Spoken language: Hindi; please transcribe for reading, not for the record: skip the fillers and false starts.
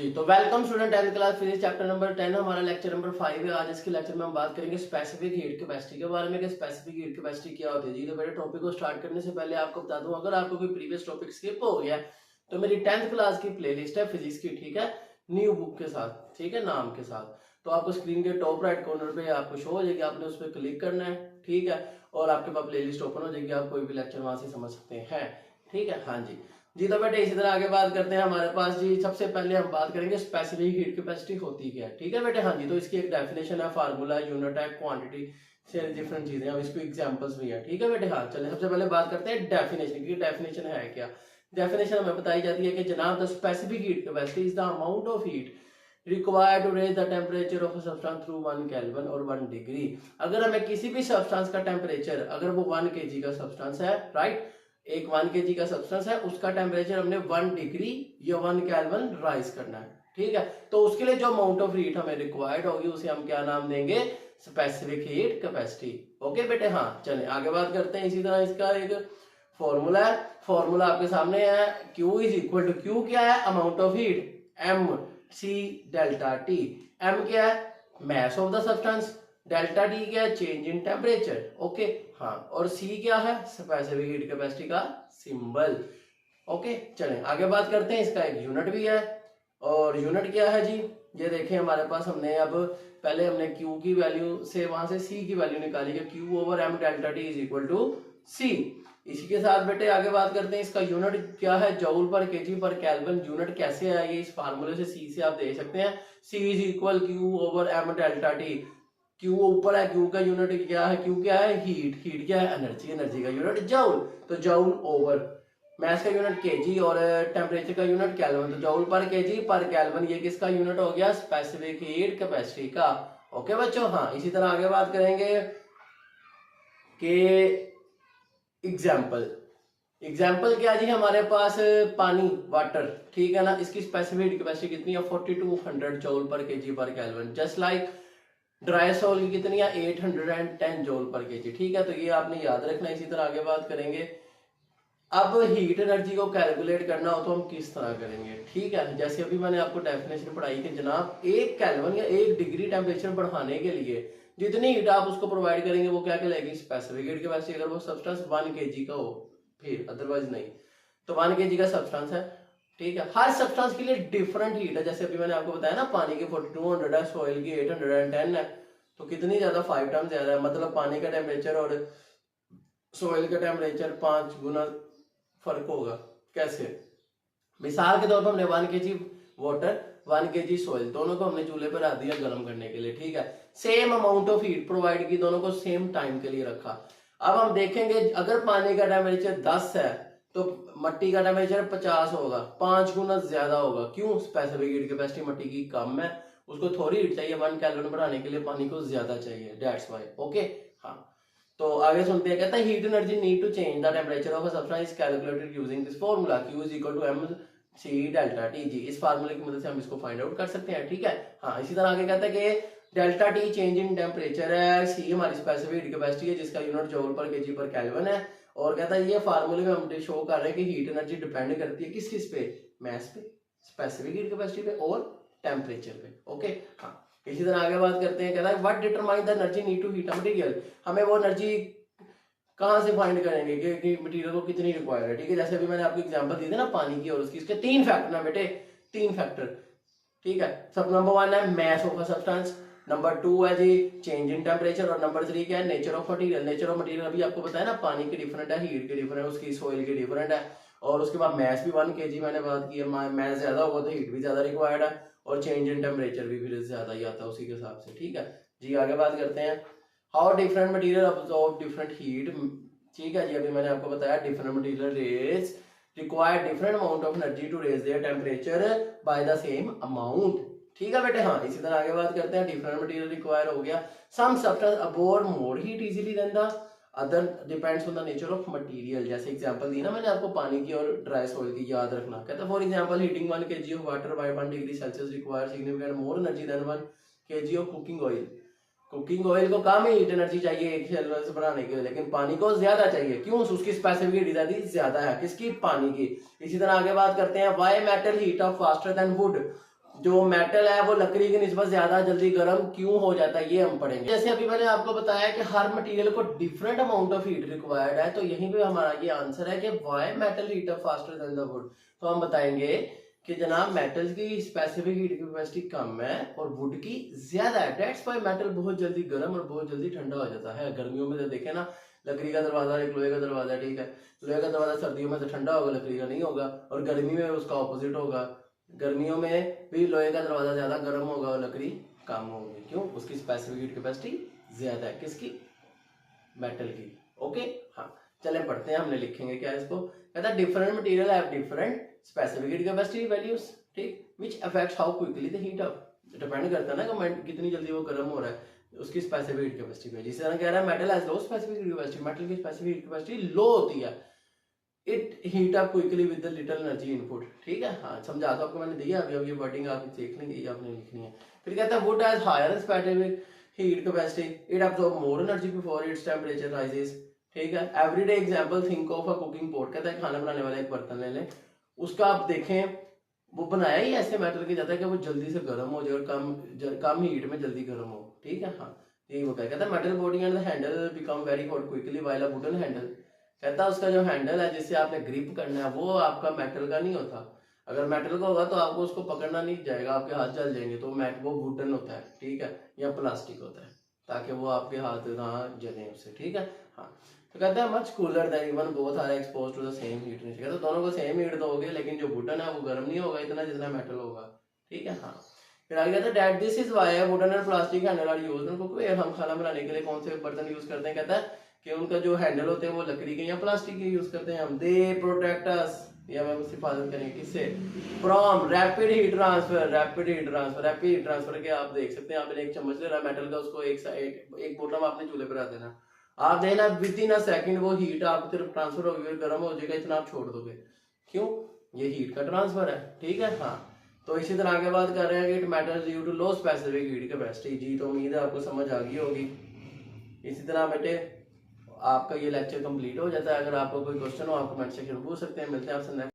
जी, तो welcome student 10th class physics chapter number 10 हमारा लेक्चर नंबर 5 है। आज इसके लेक्चर में हम बात करेंगे स्पेसिफिक हीट कैपेसिटी के बारे में कि स्पेसिफिक हीट कैपेसिटी क्या होती है। जी, तो मेरे टॉपिक को स्टार्ट करने से पहले आपको बता दूं, अगर आपको कोई प्रीवियस टॉपिक स्किप हो गया तो मेरी 10th क्लास की प्लेलिस्ट है फिजिक्स की, ठीक है, न्यू बुक के साथ, ठीक है, नाम के साथ। तो आपको स्क्रीन के टॉप राइट कॉर्नर पे आपको शो हो जाएगी, आपने उस पर क्लिक करना है, ठीक है, और आपके पास प्लेलिस्ट ओपन हो जाएगी, आप कोई भी लेक्चर वहां से समझ सकते हैं, ठीक है। हाँ जी जी, तो बेटे इसी तरह आगे बात करते हैं। हमारे पास जी सबसे पहले हम बात करेंगे स्पेसिफिक हीट कैपेसिटी होती क्या है, ठीक है बेटे। हाँ जी, तो इसकी एक डेफिनेशन है, फार्मूला, यूनिट है, क्वांटिटी से डिफरेंट चीजें, अब इसको एग्जांपल्स भी है, ठीक है बेटे। हाँ चलिए सबसे पहले बात करते हैं डेफिनेशन की। डेफिनेशन है क्या? डेफिनेशन हमें बताई जाती है कि जनाब the specific heat capacity is the amount of heat required to raise the temperature of a substance through 1 Kelvin और 1 डिग्री। अगर हमें किसी भी सब्सटेंस का टेम्परेचर, अगर वो 1 kg का सब्सटेंस है, राइट, एक 1 kg का सब्सटेंस है, उसका टेम्परेचर हमने 1 डिग्री या 1 केल्विन राइज करना है, ठीक है। तो उसके लिए जो अमाउंट ऑफ हीट हमें रिक्वायर्ड होगी उसे हम क्या नाम देंगे? Specific heat capacity. ओके बेटे। हाँ चलिए आगे बात करते हैं। इसी तरह इसका एक फॉर्मूला है, फॉर्मूला आपके सामने है। Q is equal to, Q क्या है? Amount of heat, M C delta T। M क्या है? Mass of the substance, delta T क्या है? Change in temperature. ओके हाँ, और C क्या है? स्पेसिफिक हीट कैपेसिटी का सिंबल। ओके चलें आगे बात करते हैं। इसका एक यूनिट भी है, और यूनिट क्या है जी? ये देखें हमारे पास, हमने अब पहले हमने Q की वैल्यू से वहां से C की वैल्यू निकाली है। Q over M delta T is equal to C। इसी के साथ बेटे आगे बात करते हैं। इसका यूनिट क्या है? जूल पर केजी पर केल्विन। यूनिट कैसे आएगी? इस फार्मूले से C से आप देख सकते हैं, C is equal Q over M delta T। Q ऊपर है, Q का यूनिट क्या है? Q क्या है? हीट। हीट क्या है? एनर्जी। एनर्जी का यूनिट जूल, तो जूल ओवर मैस का यूनिट केजी और टेम्परेचर का यूनिट केल्विन, तो जूल पर केजी पर केल्विन। ये किसका यूनिट हो गया? स्पेसिफिक हीट कैपेसिटी का। ओके बच्चों। हाँ इसी तरह आगे बात करेंगे कि एग्जाम्पल। एग्जाम्पल क्या जी? हमारे पास पानी, वाटर, ठीक है ना, इसकी स्पेसिफिक हीट कैपेसिटी कितनी है? 4200 जूल पर केजी पर kelvin. Just like dry soil की कितनी है? 810 जूल पर केजी, ठीक है, तो ये आपने याद रखना। इसी तरह आगे बात करेंगे। अब हीट एनर्जी को कैलकुलेट करना हो तो हम किस तरह करेंगे, ठीक है। जैसे अभी मैंने आपको डेफिनेशन पढ़ाई कि जनाब 1 केल्विन या 1 डिग्री टेम्परेचर बढ़ाने के लिए जितनी हीट आप उसको प्रोवाइड करेंगे वो क्या कहलाएगी? Specific heat capacity. अगर वो सब्सटेंस 1 kg का हो, फिर अदरवाइज नहीं। तो 1 kg का सब्सटेंस है, ठीक है। हर सब्सटेंस के लिए डिफरेंट हीट है। जैसे अभी मैंने आपको बताया ना, पानी की 4200 है, सॉइल की 810 है, तो कितनी ज्यादा? 5 टाइम ज्यादा है। मतलब पानी का टेम्परेचर और सॉइल का टेम्परेचर 5 गुना फर्क होगा। कैसे? मिसाल के तौर पर हमने 1 kg वाटर, 1 kg सॉइल, दोनों को हमने चूल्हे पर रख दिया गर्म करने के लिए, ठीक है। Same amount of heat provide की, दोनों को सेम टाइम के लिए रखा। अब हम देखेंगे अगर पानी का टेम्परेचर 10 है तो मट्टी का टेम्परेचर 50 होगा, 5 गुना ज्यादा होगा। क्यों? स्पेसिफिक हीट कैपेसिटी मट्टी की कम है, उसको थोड़ी हीट चाहिए, 1 केल्विन बढ़ाने के लिए पानी को ज्यादा चाहिए, दैट्स व्हाई। ओके हाँ, तो आगे सुनते हैं। कहता है heat energy need to change the temperature of a substance is calculated using this formula, Q is equal to M C delta T। जी, इस फार्मूले की मदद से हम इसको फाइंड आउट कर सकते हैं, ठीक है। हाँ इसी तरह आगे कहता है कि delta T change in temperature है, C हमारी स्पेसिफिक हीट कैपेसिटी है जिसका यूनिट जूल पर केजी पर केल्विन है। और कहता है ये फार्मूले में हम शो कर रहे हैं कि हीट एनर्जी डिपेंड करती है किस किस पे? मैस पे, स्पेसिफिक हीट कैपेसिटी पे और टेम्परेचर पे। ओके हाँ, इसी तरह आगे बात करते हैं। कहता है what determine the energy need to heat a material. हमें वो एनर्जी कहाँ से फाइंड करेंगे कि मटेरियल को कितनी रिक्वायर है, ठीक है। जैसे अभी मैंने आपको एग्जांपल दी थी ना पानी की और उसकी, इसके 3 फैक्टर है बेटे, 3 फैक्टर, ठीक है। सब नंबर 1 है mass of a substance, number 2 है जी चेंज इन टेम्परेचर, और नंबर 3 क्या है? Nature of material. Nature of material अभी आपको बताया ना, पानी की डिफरेंट है, हीट की डिफरेंट है, उसकी सॉइल की डिफरेंट है, और उसके बाद मैस भी 1 kg मैंने बात की है, मैस ज्यादा होगा तो हीट भी ज्यादा रिक्वायर्ड है, और चेंज इन टेम्परेचर भी फिर ज्यादा ही आता है उसी के हिसाब से, ठीक है जी। आगे बात करते हैं। How different material absorb different heat, ठीक है जी। अभी मैंने आपको बताया different material raise require different amount of energy to raise their temperature by the same amount, ठीक है बेटे। हाँ इसी तरह आगे बात करते हैं। डिफरेंट मटेरियल रिक्वायर हो गया, some substance absorb more heat easily than the other, depends on the nature of material. जैसे एग्जांपल दी ना मैंने आपको पानी की और ड्राई सॉइल की, याद रखना। कहता है for example heating 1 kg of water by 1 degree celsius require significant more energy than 1 kg of cooking oil. Cooking oil को कम हीट एनर्जी चाहिए एक सेल्सियस बनाने के लिए, लेकिन पानी को ज्यादा चाहिए। क्यों? उसकी स्पेसिफिक हीट ज्यादा है, किसकी? पानी की। इसी तरह आगे बात करते हैं। Why metal heat up faster than would. जो मेटल है वो लकड़ी की निस्बत ज्यादा जल्दी गर्म क्यों हो जाता है, ये हम पढ़ेंगे। जैसे अभी मैंने आपको बताया कि हर मटेरियल को different amount of heat required है, तो यहीं पे हमारा ये आंसर है कि why metal heat up faster than the wood. तो हम बताएंगे कि जनाब मेटल की स्पेसिफिक हीट कैपेसिटी कम है और वुड की ज्यादा है, दैट्स व्हाई मेटल बहुत जल्दी गर्म और बहुत जल्दी ठंडा हो जाता है। गर्मियों में तो देखे ना, लकड़ी का दरवाजा एक लोहे का दरवाजा, ठीक है, लोहे का दरवाजा सर्दियों में तो ठंडा होगा, लकड़ी का नहीं होगा, और गर्मी में उसका ऑपोजिट होगा। गर्मियों में भी लोहे का दरवाजा ज्यादा गर्म होगा और लकड़ी कम होगी, क्यों? उसकी स्पेसिफिक हीट कैपेसिटी ज्यादा है, किसकी? मेटल की। ओके, हाँ चले पढ़ते हैं, हमने लिखेंगे क्या इसको। कहता है different material have different specific heat capacity values, ठीक, which affects how quickly the heat up. Depend करता है ना कि कितनी जल्दी वो गर्म हो रहा है, उसकी स्पेसिफिक हीट कैपेसिटी पे। जिस तरह कह रहा है metal has low specific heat capacity, metal की स्पेसिफिक हीट कैपेसिटी लो होती है, it heat up quickly with the little energy input, ठीक है। हाँ समझा तो आपको मैंने दिया, अभी अब ये वर्डिंग आप देख लेंगे, ये आपने लिखनी है। फिर कहता है wood has higher specific heat capacity, it absorb more energy before its temperature rises, ठीक है। Everyday example think of a cooking pot, कहता है खाना बनाने वाला एक बर्तन ले लें, उसका आप देखें वो बनाया ही ऐसे मेटल के जाता है कि वो जल्दी से गर्म हो जाए और कम हीट में जल्दी गर्म हो, ठीक है। हाँ यही वो कहता है metal body and the handle become very hot quickly while a wooden handle, कहता है उसका जो हैंडल है जिससे आपने ग्रिप करना है वो आपका मेटल का नहीं होता। अगर मेटल का होगा तो आपको उसको पकड़ना नहीं जाएगा, आपके हाथ जल जाएंगे। तो वो वुडन होता है, ठीक है, या प्लास्टिक होता है, ताकि वो आपके हाथ ना जले उससे, ठीक है। हाँ तो कहता है much cooler than even both are exposed to the same heat, कहता है दोनों को सेम हीट दोगे लेकिन जो वुडन है वो गर्म नहीं होगा इतना जितना मेटल होगा, ठीक है। हाँ फिर आगे कहता है that this is why wooden and plastic handle are used in cookware, हम खाना बनाने के लिए कौन से बर्तन यूज करते हैं, कहता है कि उनका जो हैंडल होते हैं वो लकड़ी के या प्लास्टिक के यूज करते हैं हम। दे प्रोटेक्ट अस, या हम उससे हिफाजत करेंगे किससे? From rapid heat transfer, rapid heat transfer, rapid heat transfer के आप देख सकते हैं, आपने एक चम्मच ले रहा मेटल का, उसको एक बोतल आपने चूल्हे पर रख देना, आप देखना विद इन अ सेकंड वो हीट आपकी तरफ ट्रांसफर होगी, गर्म हो जाएगा, इतना आप छोड़ दोगे, क्यों? ये हीट का ट्रांसफर है, ठीक है। हाँ तो इसी तरह आगे बात कर रहे हैं कि it matters due to low specific heat capacity, जी तो उम्मीद है आपको समझ आ गई होगी। इसी तरह बेटे आपका ये लेक्चर कंप्लीट हो जाता है। अगर आपको कोई क्वेश्चन हो आप कमेंट सेक्शन में पूछ सकते हैं। मिलते हैं आपसे नेक्स्ट